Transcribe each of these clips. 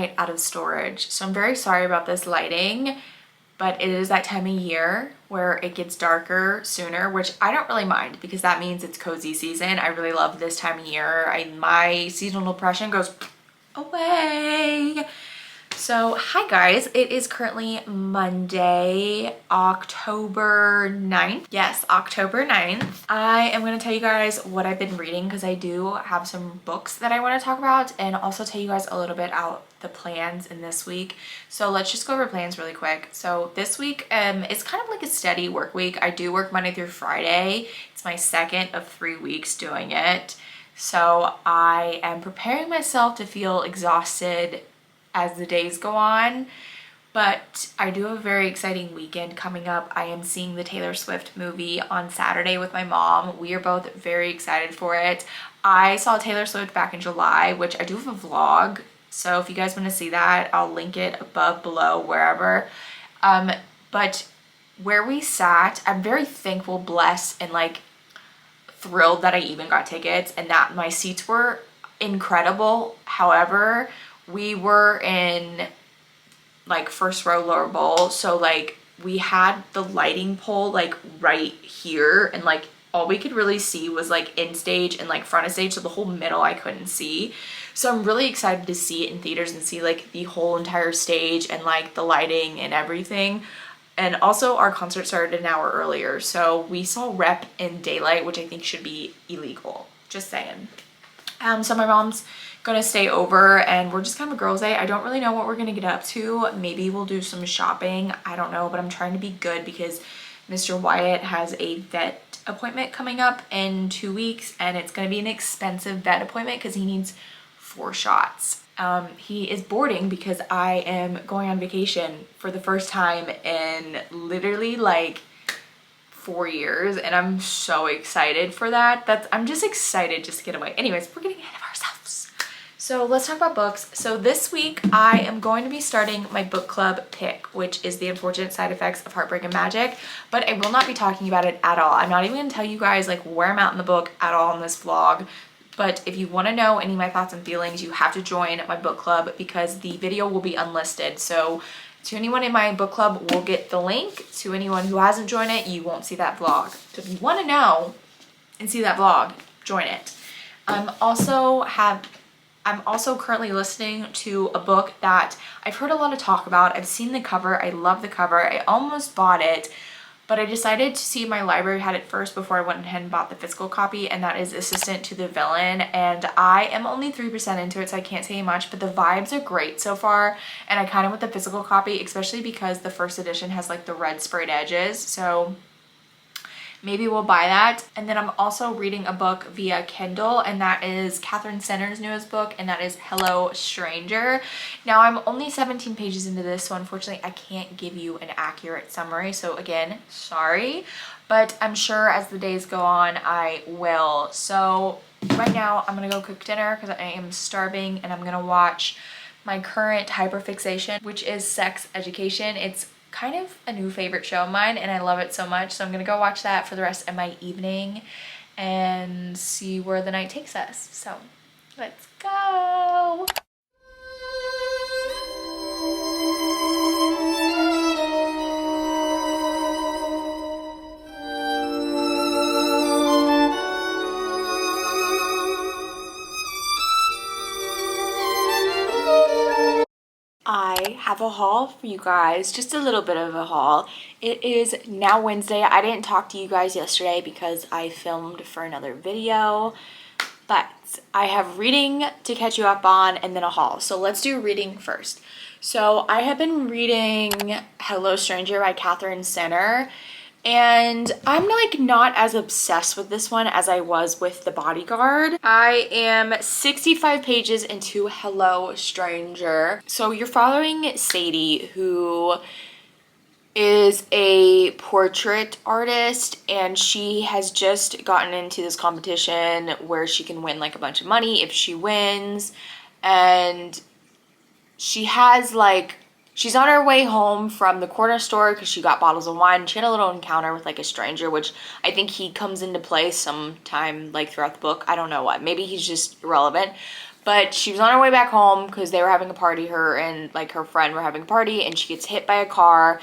night out of storage. So I'm very sorry about this lighting, but it is that time of year where it gets darker sooner, which I don't really mind because that means it's cozy season. I really love this time of year. My seasonal depression goes away. So hi guys, it is currently Monday, October 9th. Yes, October 9th. I am going to tell you guys what I've been reading because I do have some books that I want to talk about, and also tell you guys a little bit about the plans in this week. So let's just go over plans really quick. So this week it's kind of like a steady work week. I do work Monday through Friday. It's my second of 3 weeks doing it. So I am preparing myself to feel exhausted as the days go on, but I do have a very exciting weekend coming up. I am seeing the Taylor Swift movie on Saturday with my mom. We are both very excited for it. I saw Taylor Swift back in July, which I do have a vlog, so if you guys want to see that, I'll link it above, below, wherever. But where we sat, I'm very thankful, blessed, and like thrilled that I even got tickets and that my seats were incredible. However, we were in like first row lower bowl, so like we had the lighting pole like right here, and like all we could really see was like in stage and like front of stage, so the whole middle I couldn't see. So I'm really excited to see it in theaters and see like the whole entire stage and like the lighting and everything. And also our concert started an hour earlier, so we saw Rep in daylight, which I think should be illegal, just saying. So my mom's gonna stay over and we're just kind of a girls' day. I don't really know what we're gonna get up to. Maybe we'll do some shopping, I don't know, but I'm trying to be good because Mr. Wyatt has a vet appointment coming up in 2 weeks, and it's gonna be an expensive vet appointment because he needs 4 shots. He is boarding because I am going on vacation for the first time in literally like 4 years, and I'm so excited for that. I'm just excited just to get away. Anyways, we're getting ahead of ourselves. So let's talk about books. So this week I am going to be starting my book club pick, which is The Unfortunate Side Effects of Heartbreak and Magic, but I will not be talking about it at all. I'm not even gonna tell you guys like where I'm at in the book at all in this vlog. But if you want to know any of my thoughts and feelings, you have to join my book club because the video will be unlisted. So to anyone in my book club will get the link. To anyone who hasn't joined it, you won't see that vlog. So if you want to know and see that vlog, join it. I'm also currently listening to a book that I've heard a lot of talk about. I've seen the cover. I love the cover. I almost bought it, but I decided to see if my library had it first before I went ahead and bought the physical copy, and that is Assistant to the Villain. And I am only 3% into it, so I can't say much, but the vibes are great so far, and I kind of want the physical copy, especially because the first edition has like the red sprayed edges, so maybe we'll buy that. And then I'm also reading a book via Kindle, and that is Catherine Center's newest book, and that is Hello Stranger. Now I'm only 17 pages into this, so unfortunately I can't give you an accurate summary, so again, sorry, but I'm sure as the days go on I will. So right now I'm gonna go cook dinner because I am starving, and I'm gonna watch my current hyperfixation, which is Sex Education. It's kind of a new favorite show of mine and I love it so much, so I'm gonna go watch that for the rest of my evening and see where the night takes us. So let's go. I have a haul for you guys, just a little bit of a haul. It is now Wednesday. I didn't talk to you guys yesterday because I filmed for another video, but I have reading to catch you up on and then a haul. So let's do reading first. So I have been reading Hello Stranger by Catherine Center, and I'm like not as obsessed with this one as I was with The Bodyguard. I am 65 pages into Hello Stranger. So you're following Sadie, who is a portrait artist, and she has just gotten into this competition where she can win like a bunch of money if she wins, and she has like she's on her way home from the corner store because she got bottles of wine. She had a little encounter with like a stranger, which I think he comes into play sometime like throughout the book. I don't know what. Maybe he's just irrelevant. But she was on her way back home because they were having a party. Her and like her friend were having a party, and she gets hit by a car.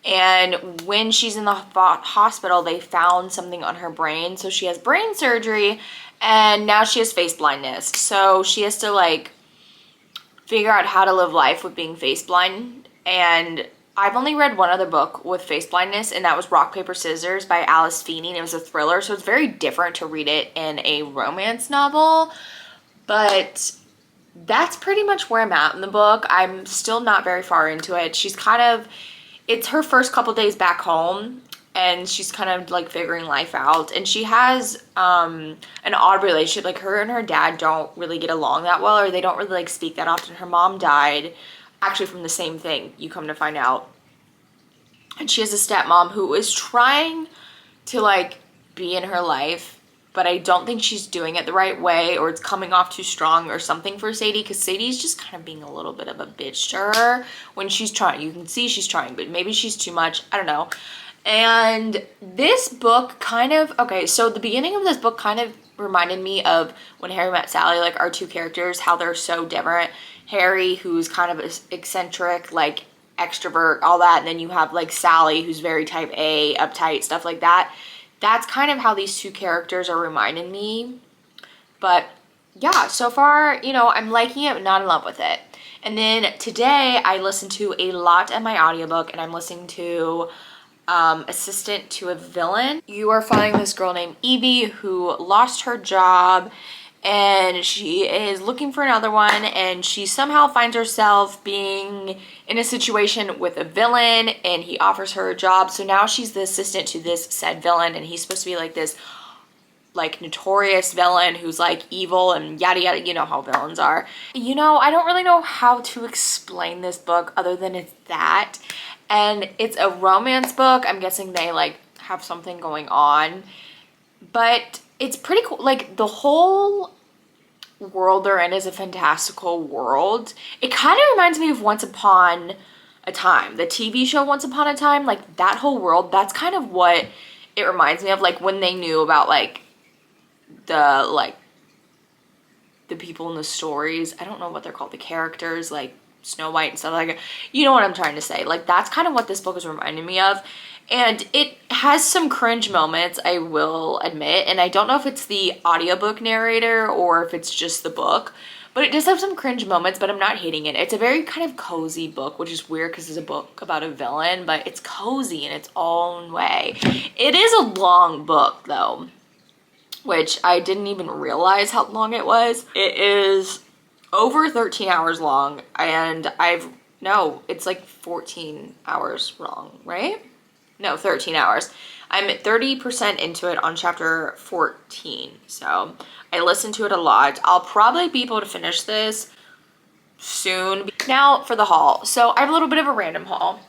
And when she's in the hospital, they found something on her brain. So she has brain surgery, and now she has face blindness. So she has to like figure out how to live life with being face blind. And I've only read one other book with face blindness, and that was Rock, Paper, Scissors by Alice Feeney. It was a thriller, so it's very different to read it in a romance novel. But that's pretty much where I'm at in the book. I'm still not very far into it. She's kind of, it's her first couple days back home, and she's kind of like figuring life out. And she has an odd relationship. Like her and her dad don't really get along that well, or they don't really like speak that often. Her mom died actually from the same thing, you come to find out. And she has a stepmom who is trying to like be in her life, but I don't think she's doing it the right way, or it's coming off too strong or something for Sadie, because Sadie's just kind of being a little bit of a bitch to her when she's trying. You can see she's trying, but maybe she's too much. I don't know. And this book kind of, okay, so the beginning of this book kind of reminded me of When Harry Met Sally, like our two characters, how they're so different. Harry, who's kind of eccentric, like extrovert, all that, and then you have like Sally, who's very type A, uptight, stuff like that. That's kind of how these two characters are reminding me. But yeah, so far, you know, I'm liking it, but not in love with it. And then today I listened to a lot of my audiobook, and I'm listening to Assistant to a Villain. You are following this girl named Evie who lost her job, and she is looking for another one, and she somehow finds herself being in a situation with a villain, and he offers her a job. So now she's the assistant to this said villain, and he's supposed to be like this like notorious villain who's like evil and yada yada. You know how villains are. You know, I don't really know how to explain this book other than it's that. And it's a romance book. I'm guessing they like have something going on, but it's pretty cool. Like the whole world they're in is a fantastical world. It kind of reminds me of Once Upon a Time, the TV show Once Upon a Time. Like that whole world, that's kind of what it reminds me of. Like when they knew about like the people in the stories. I don't know what they're called, the characters, like Snow White and stuff like that. You know what I'm trying to say. Like that's kind of what this book is reminding me of. And it has some cringe moments, I will admit. And I don't know if it's the audiobook narrator or if it's just the book. But it does have some cringe moments, but I'm not hating it. It's a very kind of cozy book, which is weird because it's a book about a villain. But it's cozy in its own way. It is a long book, though, which I didn't even realize how long it was. It is over 13 hours long. And no, it's like 14 hours long, right? No, 13 hours. I'm at 30% into it on chapter 14. So I listened to it a lot. I'll probably be able to finish this soon. Now for the haul. So I have a little bit of a random haul.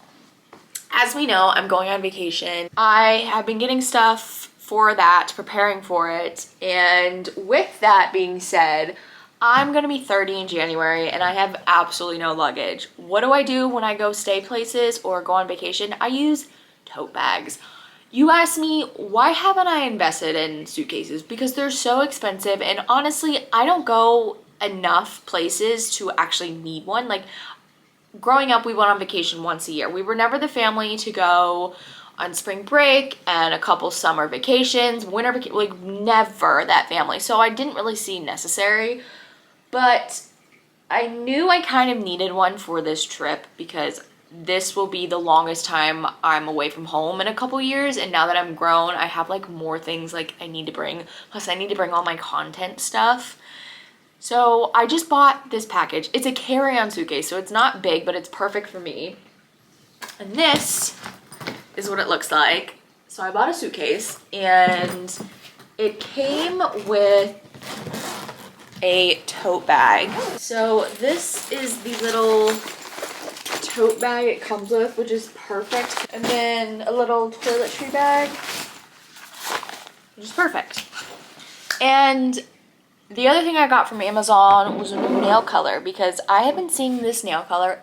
As we know, I'm going on vacation. I have been getting stuff for that, preparing for it. And with that being said, I'm gonna be 30 in January and I have absolutely no luggage. What do I do when I go stay places or go on vacation? I use tote bags. You ask me, why haven't I invested in suitcases? Because they're so expensive, and honestly, I don't go enough places to actually need one. Like growing up, we went on vacation once a year. We were never the family to go on spring break and a couple summer vacations, winter vacation, like never that family. So I didn't really see necessary, but I knew I kind of needed one for this trip because this will be the longest time I'm away from home in a couple years, and now that I'm grown, I have like more things like I need to bring, plus I need to bring all my content stuff. So I just bought this package. It's a carry-on suitcase, so it's not big, but it's perfect for me. And this is what it looks like. So I bought a suitcase, and it came with a tote bag. So this is the little tote bag it comes with, which is perfect. And then a little toiletry bag, which is perfect. And the other thing I got from Amazon was a new nail color, because I have been seeing this nail color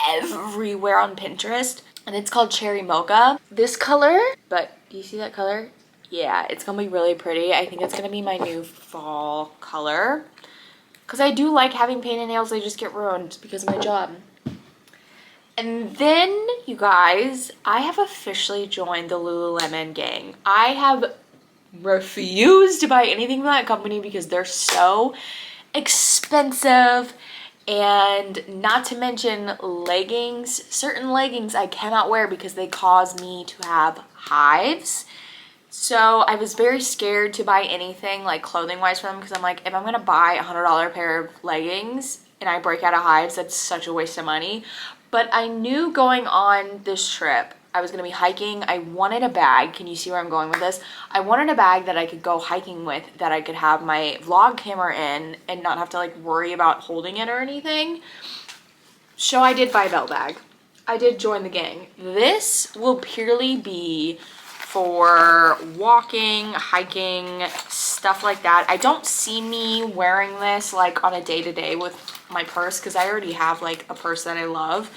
everywhere on Pinterest, and it's called Cherry Mocha. This color, but do you see that color? Yeah, it's gonna be really pretty. I think it's gonna be my new fall color because I do like having painted nails. They just get ruined because of my job. And then, you guys, I have officially joined the Lululemon gang. I have refused to buy anything from that company because they're so expensive, and not to mention leggings. Certain leggings I cannot wear because they cause me to have hives. So I was very scared to buy anything like clothing wise for them because I'm like, if I'm gonna buy a $100 pair of leggings and I break out of hives, that's such a waste of money. But I knew going on this trip, I was gonna be hiking. I wanted a bag. Can you see where I'm going with this? I wanted a bag that I could go hiking with, that I could have my vlog camera in and not have to like worry about holding it or anything. So I did buy a belt bag. I did join the gang. This will purely be for walking, hiking, stuff like that. I don't see me wearing this like on a day-to-day with my purse because I already have like a purse that I love.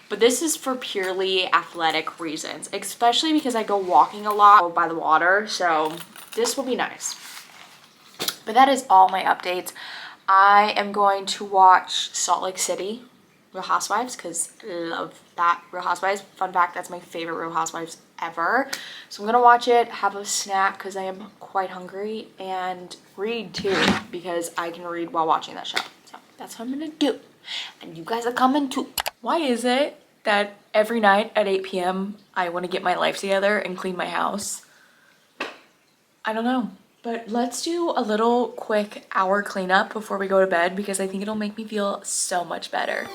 But this is for purely athletic reasons, especially because I go walking a lot by the water. So this will be nice. But that is all my updates. I am going to watch Salt Lake City Real Housewives because I love that Real Housewives. Fun fact, that's my favorite Real Housewives ever. So I'm gonna watch it, have a snack because I am quite hungry, and read too because I can read while watching that show. So that's what I'm gonna do. And you guys are coming too. Why is it that every night at 8 p.m. I want to get my life together and clean my house? I don't know. But let's do a little quick hour cleanup before we go to bed because I think it'll make me feel so much better.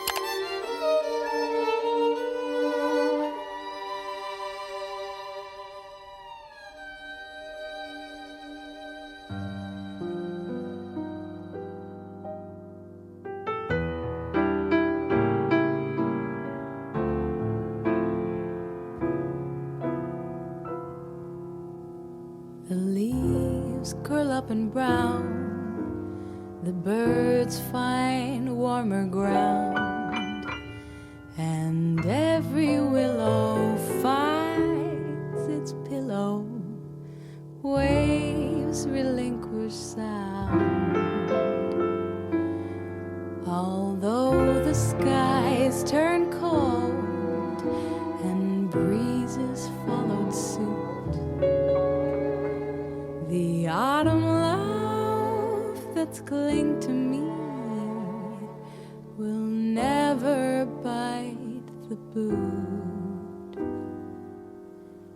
The leaves curl up and brown, the birds find warmer ground, and every willow finds its pillow. Waves relinquish sound, although the skies turn cold and breezes followed suit. The autumn love that's cling to me will never bite the boot.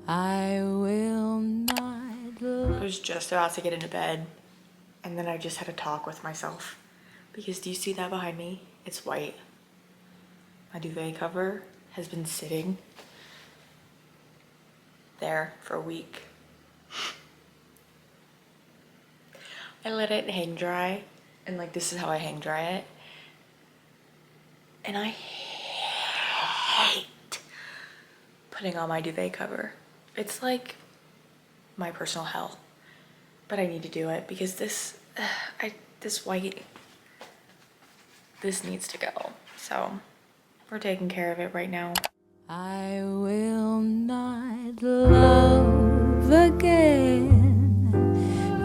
I will not I was just about to get into bed and then I just had a talk with myself because do you see that behind me? It's white. My duvet cover has been sitting there for a week. I let it hang dry, and like this is how I hang dry it. And I hate putting on my duvet cover. It's like my personal hell, but I need to do it because this white, this needs to go. So we're taking care of it right now. I will not love again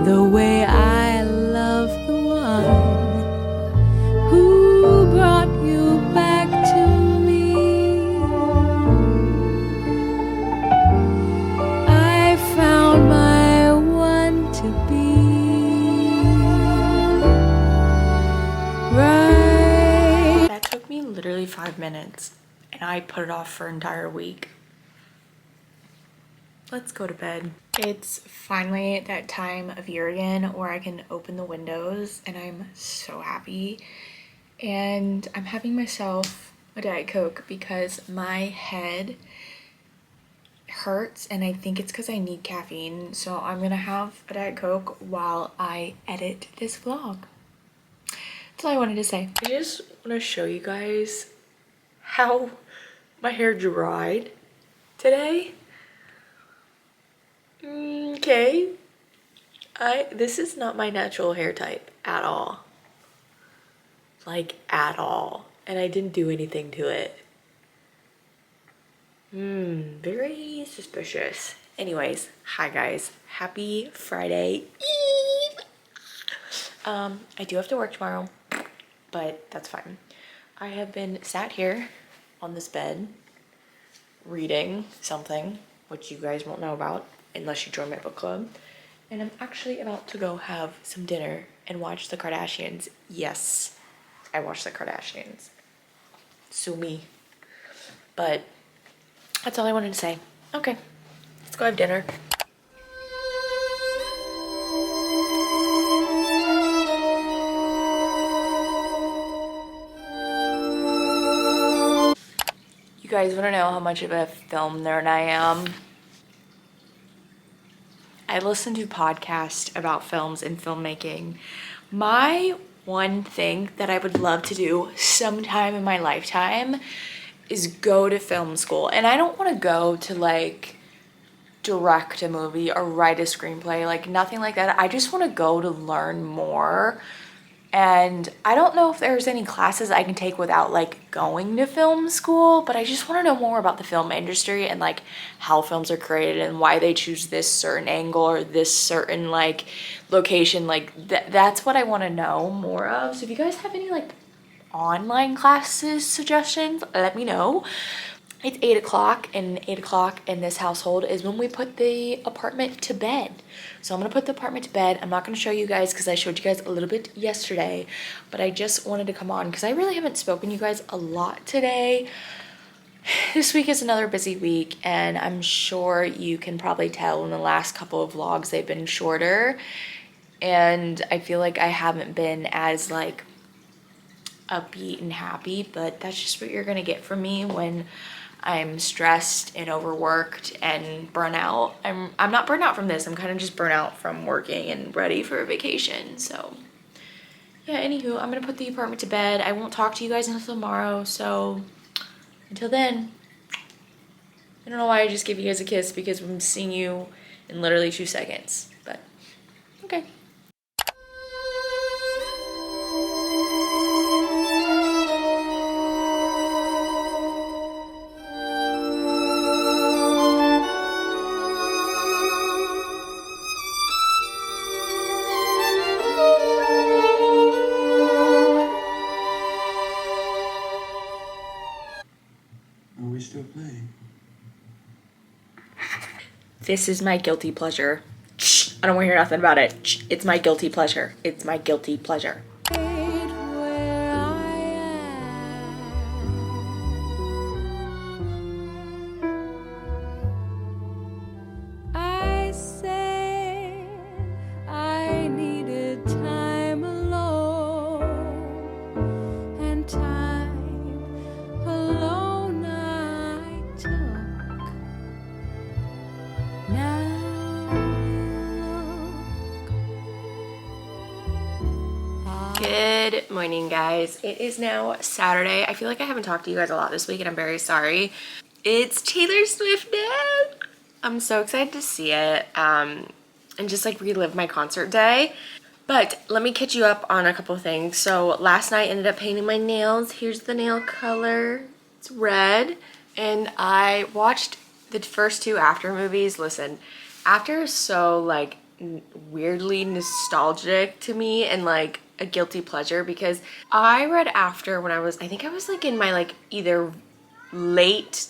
the way I love the one who brought you back to me. I found my one to be right. That took me literally 5 minutes and I put it off for an entire week. Let's go to bed. It's finally that time of year again where I can open the windows and I'm so happy. And I'm having myself a Diet Coke because my head hurts and I think it's because I need caffeine. So I'm gonna have a Diet Coke while I edit this vlog. That's all I wanted to say. I just want to show you guys how my hair dried today. Okay, this is not my natural hair type at all, like at all, and I didn't do anything to it. Very suspicious. Anyways, hi guys. Happy Friday Eve. I do have to work tomorrow, but that's fine. I have been sat here on this bed reading something, which you guys won't know about unless you join my book club. And I'm actually about to go have some dinner and watch the Kardashians. Yes, I watch the Kardashians. Sue me. But that's all I wanted to say. Okay, let's go have dinner. You guys want to know how much of a film nerd I am? I listen to podcasts about films and filmmaking. My one thing that I would love to do sometime in my lifetime is go to film school. And I don't want to go to like direct a movie or write a screenplay, like nothing like that. I just want to go to learn more. And I don't know if there's any classes I can take without like going to film school, but I just want to know more about the film industry and like how films are created and why they choose this certain angle or this certain like location. Like that's what I want to know more of. So if you guys have any like online classes suggestions, let me know. It's 8 o'clock, and 8 o'clock in this household is when we put the apartment to bed. So I'm gonna put the apartment to bed. I'm not gonna show you guys because I showed you guys a little bit yesterday, but I just wanted to come on because I really haven't spoken to you guys a lot today. This week is another busy week, and I'm sure you can probably tell in the last couple of vlogs they've been shorter, and I feel like I haven't been as like upbeat and happy, but that's just what you're gonna get from me when I'm stressed and overworked and burnt out. I'm not burnt out from this. I'm kind of just burnt out from working and ready for a vacation. So yeah, anywho, I'm gonna put the apartment to bed. I won't talk to you guys until tomorrow. So until then, I don't know why I just gave you guys a kiss because I'm seeing you in literally 2 seconds, but okay. Are we still playing? This is my guilty pleasure. Shh, I don't want to hear nothing about it. Shh, it's my guilty pleasure. It's my guilty pleasure. Where I am. I said I needed time alone, and time alone I took. Now Good morning, guys. It is now Saturday. I feel like I haven't talked to you guys a lot this week, and I'm very sorry. It's Taylor Swift Day. I'm so excited to see it and just like relive my concert day. But let me catch you up on a couple of things. So last night I ended up painting my nails. Here's the nail color. It's red. And I watched the first 2 After movies. Listen, After is so like weirdly nostalgic to me and like a guilty pleasure because I read After when I think I was like in my like either late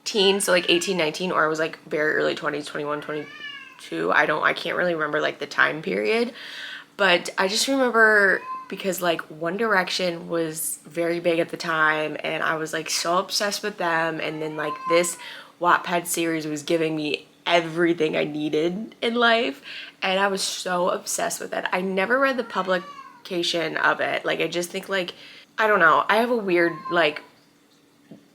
teens, so like 18, 19, or I was like very early 20s, 21, 22. I can't really remember like the time period, but I just remember because like One Direction was very big at the time and I was like so obsessed with them, and then like this Wattpad series was giving me everything I needed in life, and I was so obsessed with it. I never read the publication of it. Like I just think like, I don't know, I have a weird like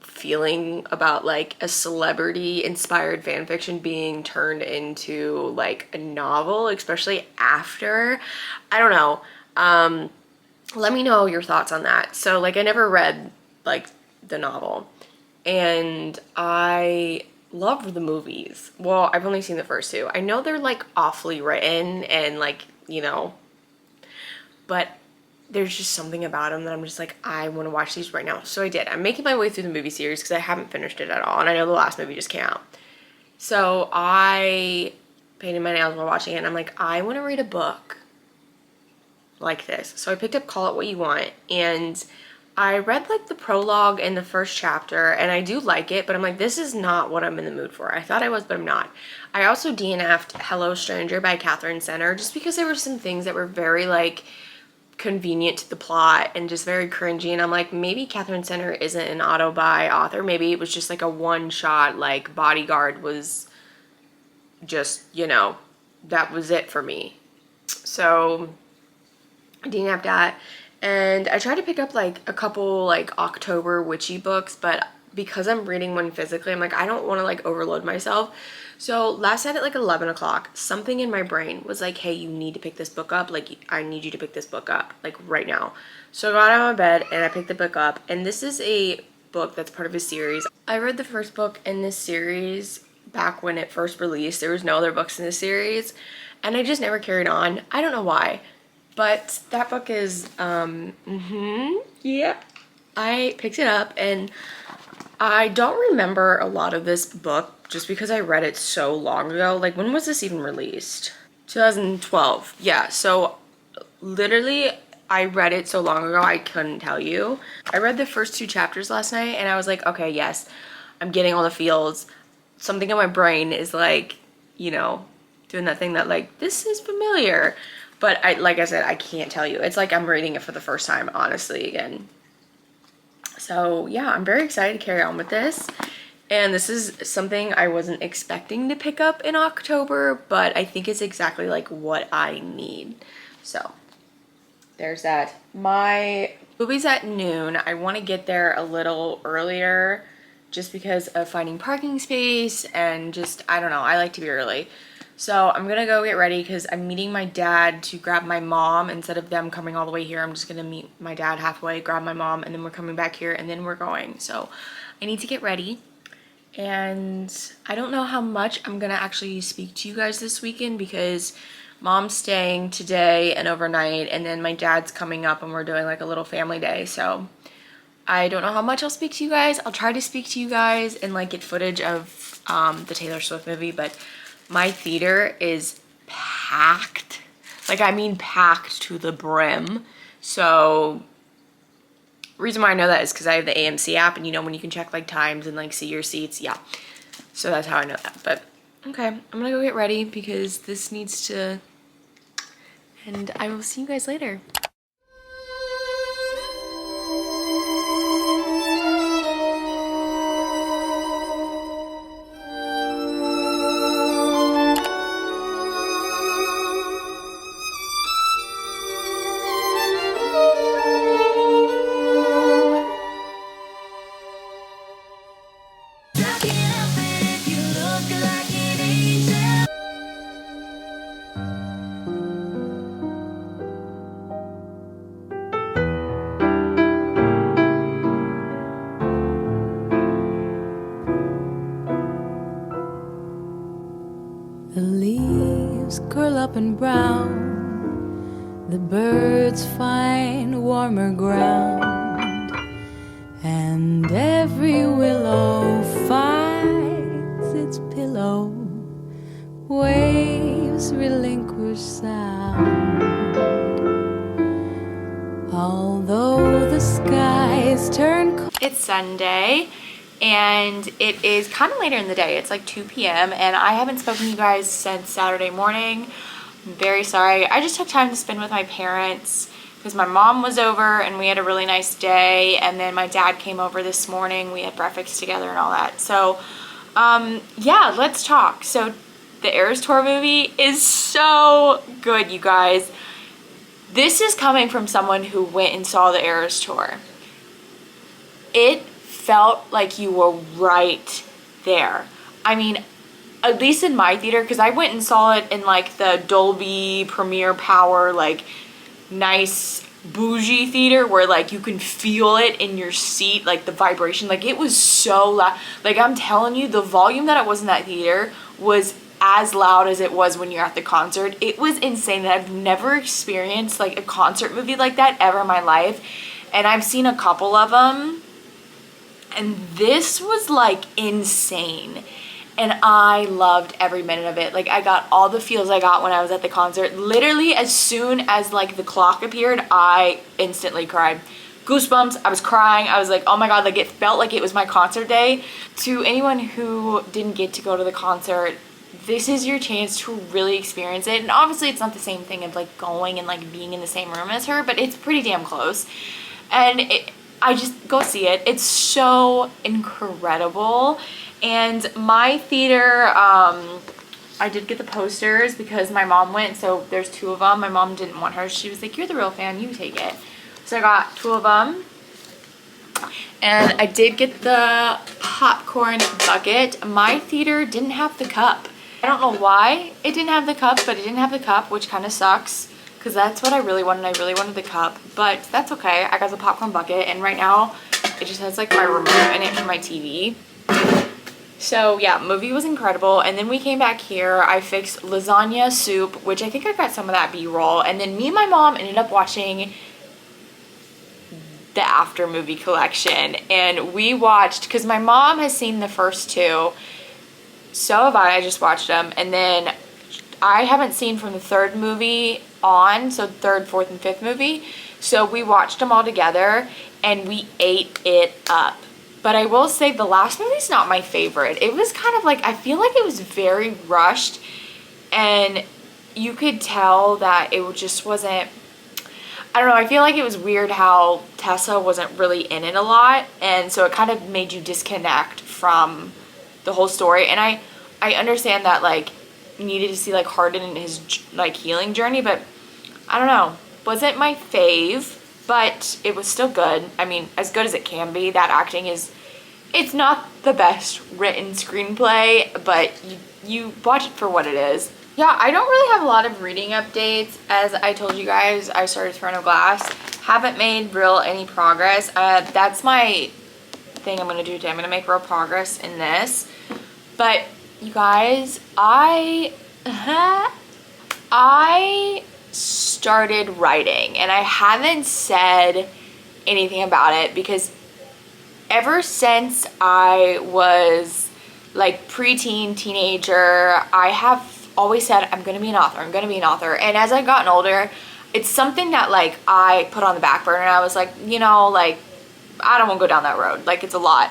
feeling about like a celebrity inspired fan fiction being turned into like a novel, especially After. I don't know. Let me know your thoughts on that. So like I never read like the novel, and I love the movies. Well, I've only seen the first 2. I know they're like awfully written and like, you know, but there's just something about them that I'm just like, I want to watch these right now. So I did. I'm making my way through the movie series because I haven't finished it at all, and I know the last movie just came out. So I painted my nails while watching it, and I'm like, I want to read a book like this. So I picked up Call It What You Want, and I read like the prologue and the first chapter, and I do like it, but I'm like, this is not what I'm in the mood for. I thought I was, but I'm not. I also DNF'd Hello Stranger by Katherine Center just because there were some things that were very like convenient to the plot and just very cringy, and I'm like, maybe Katherine Center isn't an auto-buy author. Maybe it was just like a one-shot, like Bodyguard was just, you know, that was it for me. So I DNF'd that. And I tried to pick up like a couple like October witchy books, but because I'm reading one physically, I'm like, I don't want to like overload myself. So last night at like 11 o'clock, something in my brain was like, hey, you need to pick this book up. Like, I need you to pick this book up, like right now. So I got out of my bed and I picked the book up. And this is a book that's part of a series. I read the first book in this series back when it first released. There was no other books in this series. And I just never carried on. I don't know why. But that book is, yeah. I picked it up and I don't remember a lot of this book just because I read it so long ago. Like, when was this even released? 2012. Yeah, so literally I read it so long ago I couldn't tell you. I read the first 2 chapters last night and I was like, okay, yes, I'm getting all the feels. Something in my brain is like, you know, doing that thing that like, this is familiar. But like I said, I can't tell you. It's like I'm reading it for the first time, honestly, again. So yeah, I'm very excited to carry on with this. And this is something I wasn't expecting to pick up in October, but I think it's exactly like what I need. So there's that. My movie's at noon. I want to get there a little earlier just because of finding parking space and just, I don't know, I like to be early. So I'm gonna go get ready because I'm meeting my dad to grab my mom. Instead of them coming all the way here, I'm just gonna meet my dad halfway, grab my mom, and then we're coming back here and then we're going. So I need to get ready. And I don't know how much I'm gonna actually speak to you guys this weekend because mom's staying today and overnight, and then my dad's coming up and we're doing like a little family day. So I don't know how much I'll speak to you guys. I'll try to speak to you guys and like get footage of the Taylor Swift movie, but my theater is packed. Like, I mean packed to the brim. So reason why I know that is because I have the AMC app, and you know when you can check like times and like see your seats. Yeah, so that's how I know that. But okay, I'm gonna go get ready because this needs to, and I will see you guys later. The leaves curl up and brown, the birds find warmer ground, and every willow finds its pillow. Waves relinquish sound, although the skies turn cold. It's Sunday and it is kind of later in the day. It's like 2 p.m. and I haven't spoken to you guys since Saturday morning. I'm very sorry. I just took time to spend with my parents because my mom was over and we had a really nice day, and then my dad came over this morning. We had breakfast together and all that. So yeah, let's talk. So the Eras Tour movie is so good, you guys. This is coming from someone who went and saw the Eras Tour. It felt like you were right there. I mean, at least in my theater, because I went and saw it in like the Dolby Premiere Power, like nice bougie theater where like you can feel it in your seat, like the vibration. Like, it was so loud. Like, I'm telling you, the volume that it was in that theater was as loud as it was when you're at the concert. It was insane. I've never experienced like a concert movie like that ever in my life. And I've seen a couple of them. And this was like insane. And I loved every minute of it. Like, I got all the feels I got when I was at the concert. Literally, as soon as like the clock appeared, I instantly cried. Goosebumps. I was crying. I was like, oh my god, like it felt like it was my concert day. To anyone who didn't get to go to the concert, this is your chance to really experience it. And obviously it's not the same thing of like going and like being in the same room as her, but it's pretty damn close. And I just go see it. It's so incredible. And my theater, I did get the posters because my mom went, so there's 2 of them. My mom didn't want her. She was like, you're the real fan, you take it. So I got 2 of them. And I did get the popcorn bucket. My theater didn't have the cup. I don't know why it didn't have the cup, but it didn't have the cup, which kind of sucks because that's what I really wanted. I really wanted the cup, but that's okay. I got the popcorn bucket, and right now it just has like my remote in it for my TV. So yeah, movie was incredible. And then we came back here. I fixed lasagna soup, which I think I got some of that B-roll. And then me and my mom ended up watching the After movie collection. And we watched, because my mom has seen the first 2. So have I just watched them. And then I haven't seen from the 3rd movie on, so 3rd, 4th, and 5th movie. So we watched them all together and we ate it up. But I will say the last movie's not my favorite. It was kind of like, I feel like it was very rushed, and you could tell that it just wasn't, I don't know, I feel like it was weird how Tessa wasn't really in it a lot, and so it kind of made you disconnect from the whole story. And I understand that like you needed to see like Hardin and his like healing journey, but I don't know, wasn't my fave. But it was still good. I mean, as good as it can be. That acting is, it's not the best written screenplay, but you watch it for what it is. Yeah, I don't really have a lot of reading updates. As I told you guys, I started Throne of Glass. Haven't made any progress. That's my thing I'm gonna do today. I'm gonna make real progress in this. But you guys, I started writing, and I haven't said anything about it because ever since I was like preteen, teenager, I have always said I'm gonna be an author, I'm gonna be an author. And as I've gotten older, it's something that like I put on the back burner, and I was like, you know, like I don't want to go down that road, like it's a lot.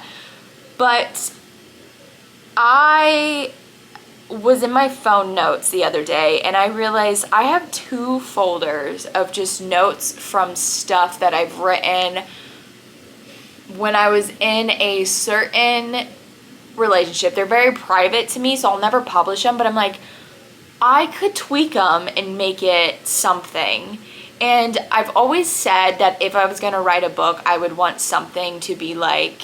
But I was in my phone notes the other day, and I realized I have 2 folders of just notes from stuff that I've written when I was in a certain relationship. They're very private to me, so I'll never publish them, but I'm like, I could tweak them and make it something. And I've always said that if I was going to write a book, I would want something to be like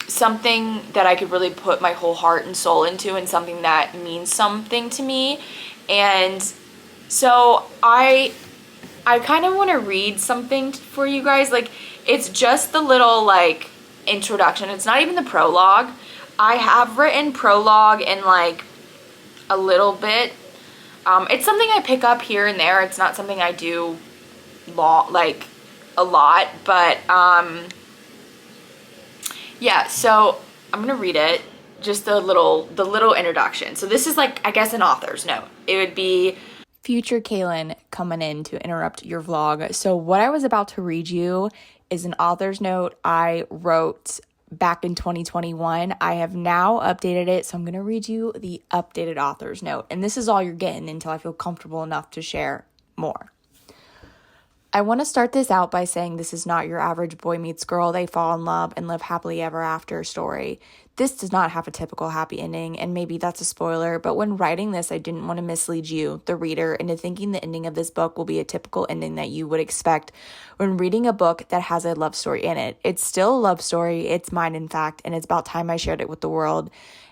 something that I could really put my whole heart and soul into, and something that means something to me. And so I kind of want to read something for you guys. Like, it's just the little like introduction. It's not even the prologue. I have written prologue and like a little bit. It's something I pick up here and there. It's not something I do like a lot, but yeah, so I'm gonna read it, just the little introduction. So this is like, I guess, an author's note. It would be future Kaylin coming in to interrupt your vlog. So what I was about to read you is an author's note I wrote back in 2021. I have now updated it, so I'm gonna read you the updated author's note. And this is all you're getting until I feel comfortable enough to share more. I want to start this out by saying this is not your average boy meets girl, they fall in love and live happily ever after story. This does not have a typical happy ending, and maybe that's a spoiler, but when writing this, I didn't want to mislead you, the reader, into thinking the ending of this book will be a typical ending that you would expect when reading a book that has a love story in it. It's still a love story, it's mine in fact, and it's about time I shared it with the world.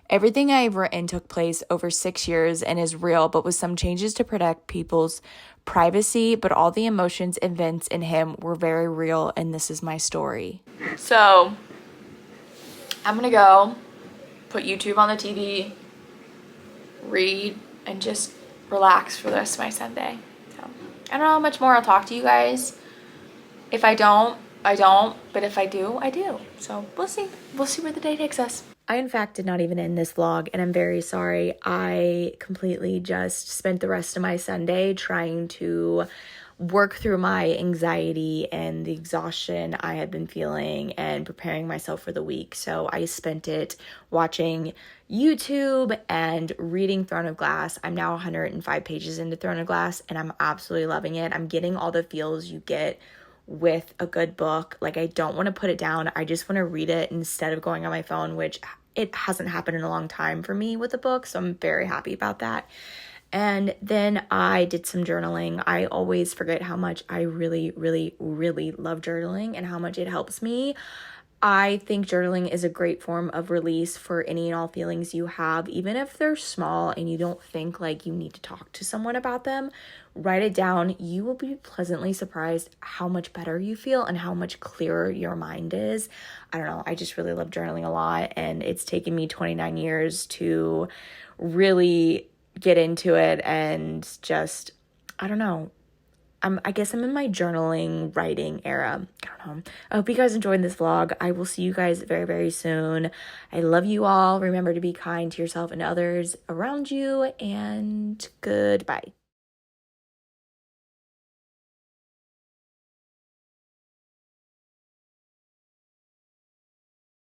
Everything I've written took place over 6 years and is real, but with some changes to protect people's privacy, but all the emotions, events, in him were very real, and this is my story. So, I'm gonna go put YouTube on the TV, read, and just relax for the rest of my Sunday. So I don't know how much more I'll talk to you guys. If I don't, I don't, but if I do, I do. So we'll see. We'll see where the day takes us. I, in fact, did not even end this vlog, and I'm very sorry. I completely just spent the rest of my Sunday trying to work through my anxiety and the exhaustion I had been feeling and preparing myself for the week. So I spent it watching YouTube and reading Throne of Glass. I'm now 105 pages into Throne of Glass, and I'm absolutely loving it. I'm getting all the feels you get with a good book. Like, I don't want to put it down. I just want to read it instead of going on my phone, which it hasn't happened in a long time for me with a book. So I'm very happy about that. And then I did some journaling. I always forget how much I really, really, really love journaling and how much it helps me. I think journaling is a great form of release for any and all feelings you have, even if they're small and you don't think like you need to talk to someone about them. Write it down. You will be pleasantly surprised how much better you feel and how much clearer your mind is. I don't know. I just really love journaling a lot, and it's taken me 29 years to really get into it, and just, I don't know. I guess I'm in my journaling writing era. I don't know. I hope you guys enjoyed this vlog. I will see you guys very, very soon. I love you all. Remember to be kind to yourself and others around you, and goodbye.